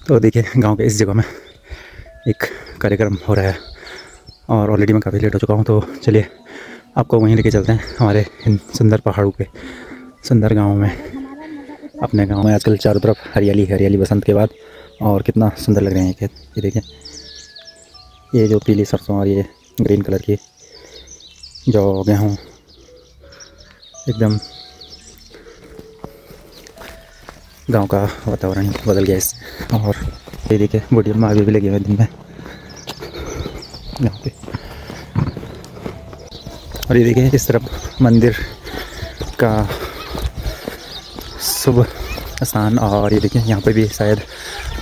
तो देखिए गांव के इस जगह में एक कार्यक्रम हो रहा है और ऑलरेडी मैं काफ़ी लेट हो चुका हूँ। तो चलिए आपको वहीं लेके चलते हैं हमारे इन सुंदर पहाड़ों पे, सुंदर गाँव में। अपने गांव में आजकल चारों तरफ हरियाली हरियाली बसंत के बाद, और कितना सुंदर लग रहे हैं ये खेत। ये देखिए, ये जो पीली सरसों और ये ग्रीन कलर की जो गेहूँ, एकदम गांव का वातावरण बदल गया इससे। और ये देखिए बुढ़िया माँ भी लगे हुए दिन में यहाँ पे। और ये देखिए इस तरफ मंदिर का शुभ स्थान। और ये देखिए यहाँ पे भी शायद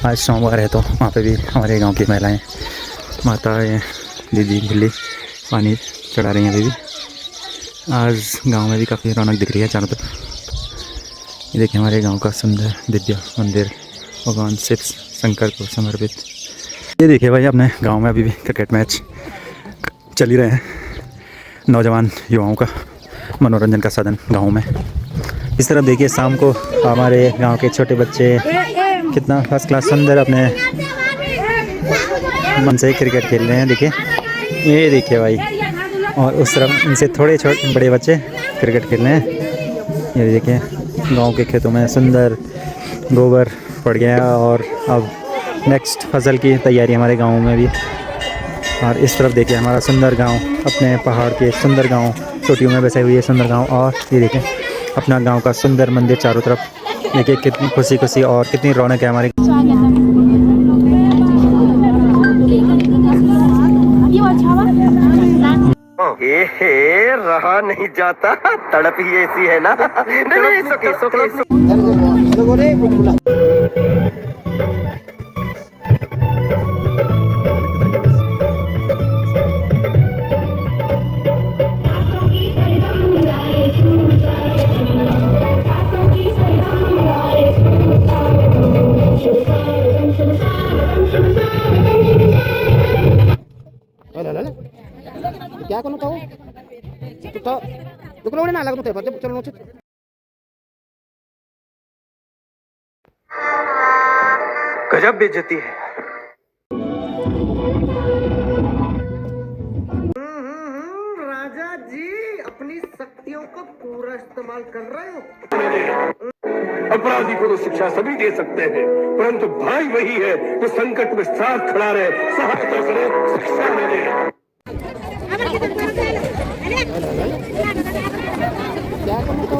आज सोमवार है तो वहाँ पे भी हमारे गांव की महिलाएं, माताएं, दीदी भिल्ली पानी चढ़ा रही हैं अभी भी। आज गांव में भी काफ़ी रौनक दिख रही है चारों तरफ। ये देखिए हमारे गांव का सुंदर दिव्य मंदिर भगवान शिव शंकर को समर्पित। ये देखिए भाई अपने गांव में अभी भी क्रिकेट मैच चल ही रहे हैं। नौजवान युवाओं का मनोरंजन का साधन गांव में। इस तरफ देखिए शाम को हमारे गांव के छोटे बच्चे कितना फर्स्ट क्लास सुंदर अपने मन से क्रिकेट खेल रहे हैं। देखिए ये देखिए भाई, और उस तरफ इनसे थोड़े छोटे बड़े बच्चे क्रिकेट खेल रहे हैं। ये देखिए गांव के खेतों में सुंदर गोबर पड़ गया और अब नेक्स्ट फसल की तैयारी हमारे गांव में भी। और इस तरफ देखिए हमारा सुंदर गांव, अपने पहाड़ के सुंदर गांव, चोटियों में बसे हुए ये सुंदर गांव। और ये देखिए अपना गांव का सुंदर मंदिर चारों तरफ। देखिए कितनी खुशी खुशी और कितनी रौनक है हमारी। रहा नहीं जाता, तड़प ही ऐसी है ना। क्या करूँ तो दुकान ना लग चलो। गजब बेइज्जती है। राजा जी अपनी शक्तियों का पूरा इस्तेमाल कर रहे हो। अपराधी को तो शिक्षा सभी दे सकते हैं, परंतु भाई वही है जो संकट में साथ खड़ा रहे, सहायता करे, शिक्षा दे। क्या करूँ तो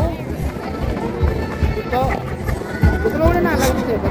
दुकान ना लग बच्चे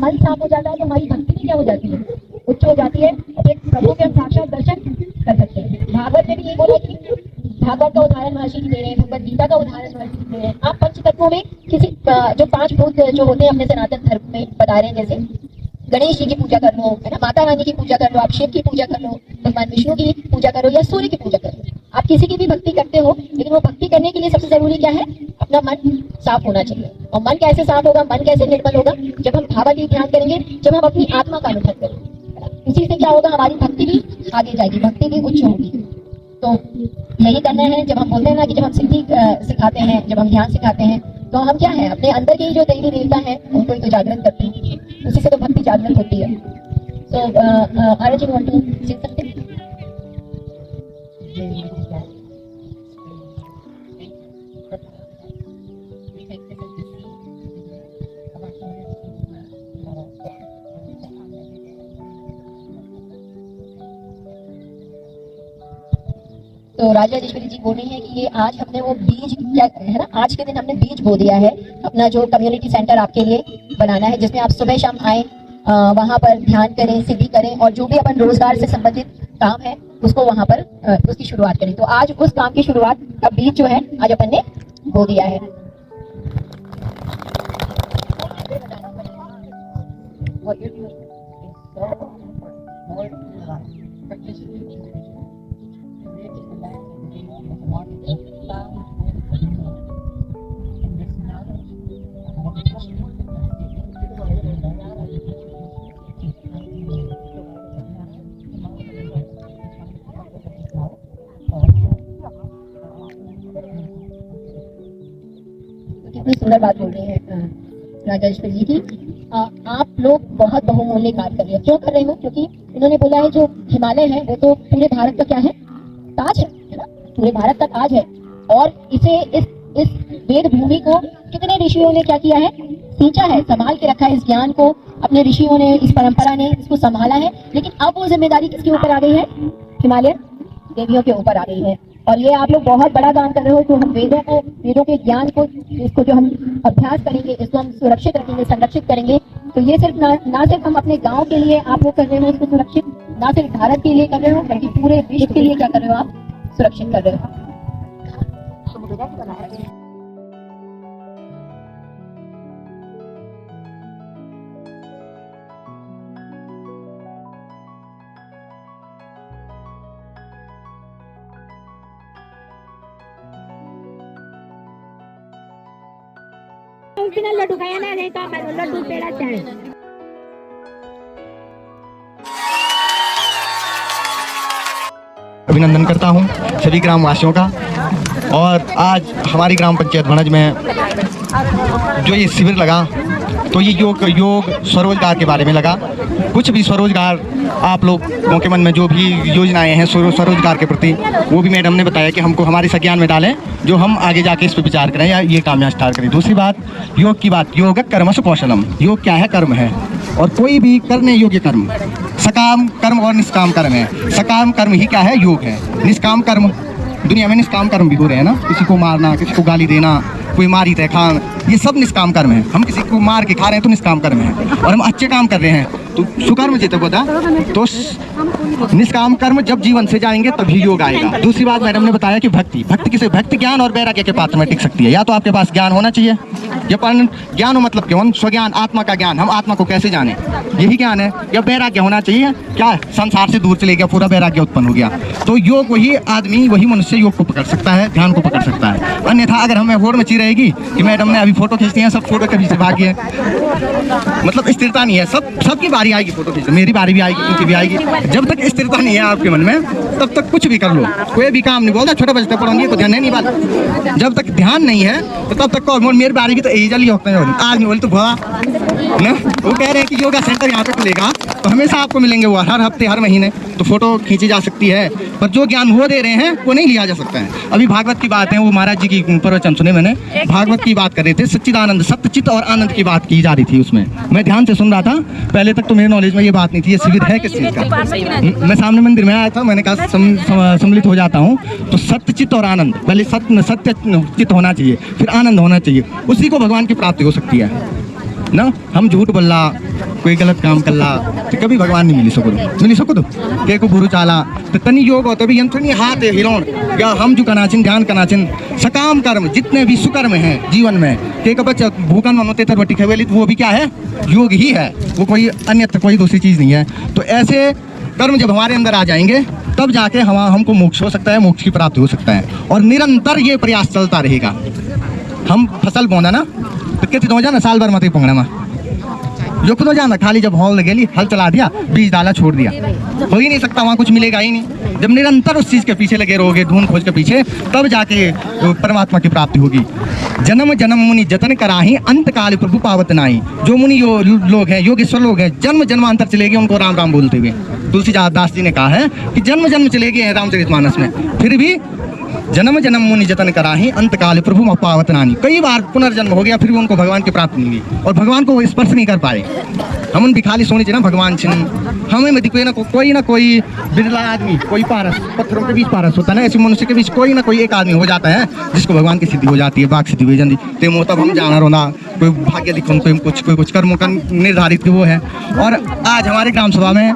मन साफ हो जाता है तो हमारी भक्ति भी क्या हो जाती है, उच्च हो जाती है। एक प्रभु के साक्षात दर्शन कर सकते हैं। भागवत में भी ये बोला कि भागवत का उदाहरण महर्षि जी दे रहे हैं, भगवत गीता का उदाहरण महर्षि जी दे रहे हैं। आप पंच तत्वों में किसी जो 5 भूत जो होते हैं अपने सनातन धर्म में बता रहे हैं, जैसे गणेश जी की पूजा कर लो, है ना, माता रानी की पूजा कर लो, आप शिव की पूजा कर लो, भगवान विष्णु की पूजा करो या सूर्य की पूजा करो, आप किसी की भी भक्ति करते हो, लेकिन वो भक्ति करने के लिए सबसे जरूरी क्या है, अपना मन साफ होना चाहिए। और मन कैसे साफ होगा, मन कैसे निर्मल होगा, जब हम भावातीत ध्यान करेंगे, जब हम अपनी आत्मा का अनुभव करेंगे, इसी से क्या होगा, हमारी भक्ति भी आगे जाएगी, भक्ति भी उच्च होगी। तो यही करना है। जब हम बोलते हैं ना कि जब हम सिद्धि सिखाते हैं, जब हम ध्यान सिखाते हैं, तो हम क्या है, अपने अंदर के जो देवी देवता है उनको ही तो जागृत करते हैं, उसी से तो भक्ति जागृत होती है। So are you want to say something? तो राजा राजेश्वरी जी बोल रही हैं कि ये आज हमने वो बीज क्या है ना, आज के दिन हमने बीज बो दिया है, अपना जो कम्युनिटी सेंटर आपके लिए बनाना है, जिसमें आप सुबह शाम आए, वहाँ पर ध्यान करें, सिद्धि करें, और जो भी अपन रोजगार से संबंधित काम है उसको वहाँ पर उसकी शुरुआत करें। तो आज उस काम की शुरुआत का बीज जो है आज अपन ने बो दिया है। कितनी सुंदर बात बोल रही है राजेश्वरी जी की। आप लोग बहुत बहुमूल्य कार्य कर रहे हो। क्यों कर रहे हो? क्योंकि इन्होंने बोला है जो हिमालय है वो तो पूरे भारत का क्या है, ताज है ना, पूरे भारत का ताज है। और इसे इस वेद भूमि को कितने ऋषियों ने क्या किया है, सींचा है, संभाल के रखा है। इस ज्ञान को अपने ऋषियों ने, इस परंपरा ने इसको संभाला है। लेकिन अब वो जिम्मेदारी किसके ऊपर आ गई है? हिमालय देवियों के ऊपर आ गई है। और ये आप लोग बहुत बड़ा काम कर रहे हो। तो हम वेदों के ज्ञान को, इसको जो हम अभ्यास करेंगे, इसको हम सुरक्षित रखेंगे, संरक्षित करेंगे। तो ये सिर्फ ना सिर्फ हम अपने गांव के लिए आप लोग कर रहे हो इसको सुरक्षित, ना सिर्फ भारत के लिए कर रहे हो, बल्कि पूरे विश्व के लिए क्या कर रहे हो, आप सुरक्षित कर रहे हो। उस दिन लड्डू खाया ना, नहीं तो लड्डू पेड़ा चाहे। अभिनंदन करता हूं सभी ग्रामवासियों का। और आज हमारी ग्राम पंचायत भणज में जो ये शिविर लगा, तो ये योग स्वरोजगार के बारे में लगा। कुछ भी स्वरोजगार आप लोगों के मन में जो भी योजनाएं हैं स्वरोजगार के प्रति, वो भी मैडम ने बताया कि हमको हमारे संज्ञान में डालें, जो हम आगे जाके इस पर विचार करें या ये काम यहाँ स्टार्ट करें। दूसरी बात, योग की बात, योग कर्मसु कौशलम। योग क्या है? कर्म है। और कोई भी करने योग्य कर्म, सकाम कर्म और निष्काम कर्म है। सकाम कर्म ही क्या है? योग है। निष्काम कर्म, दुनिया में निष्काम कर्म भी हो रहे हैं ना, किसी को मारना, किसी को गाली देना, कोई मारी तय खान, ये सब निष्काम कर्म है। हम किसी को मार के खा रहे हैं तो निष्काम कर्म है। और हम अच्छे काम कर रहे हैं तो सुकर्म जिते बता, तो निष्काम कर्म जब जीवन से जाएंगे तभी योग आएगा। दूसरी बात मैडम ने बताया कि भक्ति किसे, भक्ति ज्ञान और वैराग्य के पात्र में टिक सकती है। या तो आपके पास ज्ञान होना चाहिए, या ज्ञान हो मतलब क्यों, स्वज्ञान, आत्मा का ज्ञान, हम आत्मा को कैसे जाने, यही ज्ञान है। या वैराग्य होना चाहिए, क्या संसार से दूर चले गया, पूरा वैराग्य उत्पन्न हो गया। तो योग वही आदमी, वही मनुष्य योग को पकड़ सकता है, ध्यान को पकड़ सकता है। अन्यथा अगर हमें होड़ मची रहेगी कि मैडम ने अभी फोटो खींचती है, सब फोटो के पीछे भागी है, मतलब स्थिरता नहीं है। सबकी बारी आएगी फोटो खींचने, मेरी बारी भी आएगी, उनकी भी आएगी। जब तक स्थिरता नहीं है आपके मन में, तब तक कुछ भी कर लो, कोई भी काम नहीं। बोलता छोटे बच्चे पढ़ाऊंगी तो ध्यान नहीं बात। जब तक ध्यान नहीं है तो तब तक कौन, मेरी बारी की तो यही जल्दी होता है। आज नहीं बोले तो भुआ ना, वो कह रहे हैं कि योगा सेंटर यहाँ पे खुलेगा तो हमेशा आपको मिलेंगे वो, हर हफ्ते, हर महीने। तो फोटो खींची जा सकती है, पर जो ज्ञान वो दे रहे हैं वो नहीं लिया जा सकता है। अभी भागवत की बात है, वो महाराज जी की प्रवचन सुने मैंने, भागवत की बात कर रहे थे, सच्चिदानंद, सत्यचित और आनंद की बात की जा रही थी उसमें। मैं ध्यान से सुन रहा था, पहले तक तो मेरे नॉलेज में ये बात नहीं थी। ये शिविर है किस चीज़ का? मैं सामने मंदिर में आया था, मैंने कहा सम्मिलित हो जाता हूँ। तो सत्यचित और आनंद, पहले सत्य चित होना चाहिए, फिर आनंद होना चाहिए, उसी को भगवान की प्राप्ति हो सकती है ना। हम झूठ बोलना, कोई गलत काम कर ला तो कभी भगवान नहीं मिली सको तो के को बुरु चाला तो तनी योग हो तो भी यंत्र नहीं हाथ हिलोण या हम जो कनाचिन ध्यान कनाचिन सकाम कर्म जितने भी सुकर्म हैं जीवन में के का बच्चा भूखन मनोते तर बटी खवेली वो भी क्या है योग ही है, वो कोई अन्यत्र कोई दूसरी चीज़ नहीं है। तो ऐसे कर्म जब हमारे अंदर आ जाएंगे तब जाके हमको मोक्ष हो सकता है, मोक्ष की प्राप्ति हो सकता है। और निरंतर ये प्रयास चलता रहेगा। हम फसल बोना ना तो कितने हो जाना साल भर मत पंगड़ा में जो खुद हो जाना, खाली जब हॉल लगेली हल चला दिया बीज डाला छोड़ दिया, हो ही नहीं सकता, वहाँ कुछ मिलेगा ही नहीं। जब निरंतर उस चीज़ के पीछे लगे रहोगे ढूंढ खोज के पीछे तब जाके परमात्मा की प्राप्ति होगी। जन्म जन्म मुनि जतन कराही अंत काल प्रभु पावत नाही। जो मुनि लोग हैं योगेश्वर लोग हैं जन्म जन्मांतर चले गए उनको राम राम बोलते हुए। तुलसीदास दास जी ने कहा है कि जन्म जन्म चले गए हैं रामचरितमानस में, फिर भी जन्म जन्म मुनि जतन कराही अंत काल प्रभु पावत नानी। कई बार पुनर्जन्म हो गया फिर भी उनको भगवान की प्राप्ति नहीं हुई और भगवान को वो स्पर्श नहीं कर पाए। हम भी खाली सोने चाहिए ना भगवान छिन हमें में कोई ना कोई बिरला आदमी, कोई पारस, पत्थरों के बीच पारस होता है ना, ऐसे मनुष्य के बीच कोई ना कोई एक आदमी हो जाता है जिसको भगवान की सिद्धि हो जाती है, बाघ सिद्धि हो जाती है। तो तब हम जाना रोना कोई भाग्य दिखो कोई कुछ कर्मों का निर्धारित वो है। और आज हमारे ग्राम सभा में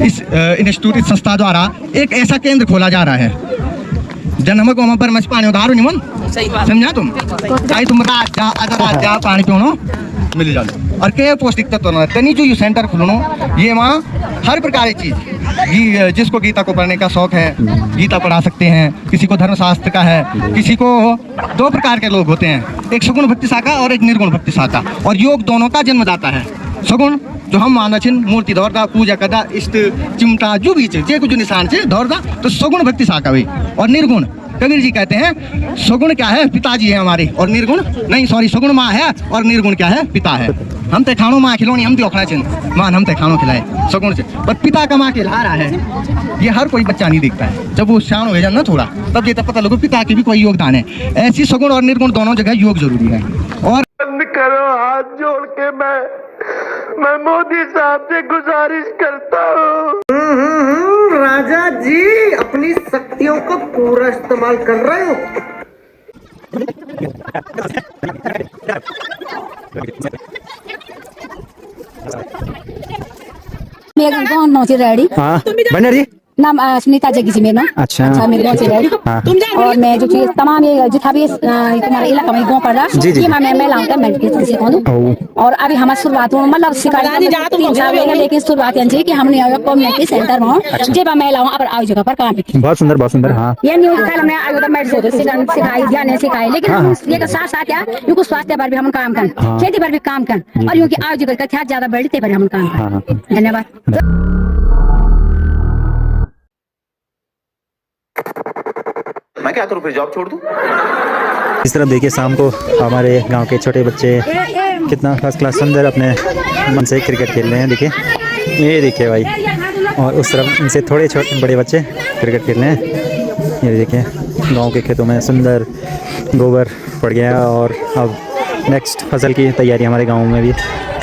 इस इंस्टीट्यूट इस संस्था द्वारा एक ऐसा केंद्र खोला जा रहा है जनम को हम पर मच पानी उधारो निमन समझा तुम चाहे तुम रात जा पानी पियो मिल जाओ। और के पौष्टिक तत्व तनी जो ये सेंटर खुलनो ये वहाँ हर प्रकार की चीज़ जिसको गीता को पढ़ने का शौक है गीता पढ़ा सकते हैं, किसी को धर्मशास्त्र का है, किसी को दो प्रकार के लोग होते हैं, एक सगुण भक्ति शाखा और एक निर्गुण भक्ति शाखा। और योग दोनों का जन्मदाता है। सगुण जो हम माना छिन मूर्ति दौड़दा पूजा करदा इष्ट चिमटा जो भी जे कुछ निशान से दौड़दा तो सगुण भक्ति शाखा हुई। और निर्गुण कबीर जी कहते हैं सगुण क्या है पिताजी है हमारे और निर्गुण नहीं सॉरी सगुण माँ है और निर्गुण क्या है पिता है। हम ते खानो माँ खिलौनी हम तो छिन मान हम ते खानो खिलाए सगुण से, पर पिता का माँ खिला रहा है ये हर कोई बच्चा नहीं देखता है। जब वो शान हो जाए ना थोड़ा तब ये तब पता लगो पिता की भी कोई योगदान है। ऐसी सगुण और निर्गुण दोनों जगह योग जरूरी है। और करो हाथ जोड़ के मैं मोदी साहब से गुजारिश करता हूँ। राजा जी अपनी शक्तियों का पूरा इस्तेमाल कर रहे हो। मेरे गाँव नौ से रेडी हाँ बनरी नाम सुनीता जगी जी मेरा नाम। अच्छा मेरे गाँव से रेडी और मैं जो चीज तमाम ये जितना भी तुम्हारे इलाका में गाँव पड़ रहा ये मैं महिलाओं का मेडिटेशन सिखाऊँ। और अभी हमारी शुरुआत मतलब सिखाई 3 साल हो गए लेकिन शुरुआत ये कि हमने कम्युनिटी सेंटर में जब महिलाओं पर आयु जगह पर काम की बहुत सुंदर बहुत सुंदर। हाँ ये न्यूज कल हमने आयुर्वेद मेडिसिन सिखाई ध्यान सिखाई लेकिन ये साथ साथ क्या उनको स्वास्थ्य पर भी हम काम कर खेती पर भी काम कर और उनकी आयु जगह का ज्यादा बढ़ते पर हम काम कर। धन्यवाद। मैं क्या करूं फिर जॉब छोड़ दूं? इस तरफ देखिए शाम को हमारे गांव के छोटे बच्चे कितना फर्स्ट क्लास सुंदर अपने मन से क्रिकेट खेल रहे हैं। देखिए ये देखिए भाई, और उस तरफ इनसे थोड़े छोटे बड़े बच्चे क्रिकेट खेल रहे हैं। ये देखिए गांव के खेतों में सुंदर गोबर पड़ गया और अब नेक्स्ट फसल की तैयारी हमारे गाँव में भी।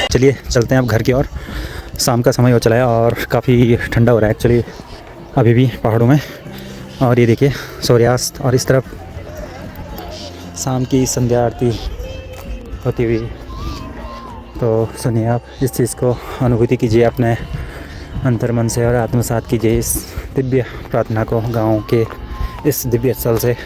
चलिए चलते हैं अब घर की ओर। शाम का समय हो चला है और काफ़ी ठंडा हो रहा है एक्चुअली अभी भी पहाड़ों में। और ये देखिए सूर्यास्त और इस तरफ शाम की संध्या आरती होती हुई। तो सुनिए आप इस चीज़ को अनुभूति कीजिए अपने अंतर मन से और आत्मसात कीजिए इस दिव्य प्रार्थना को गाँव के इस दिव्य स्थल से।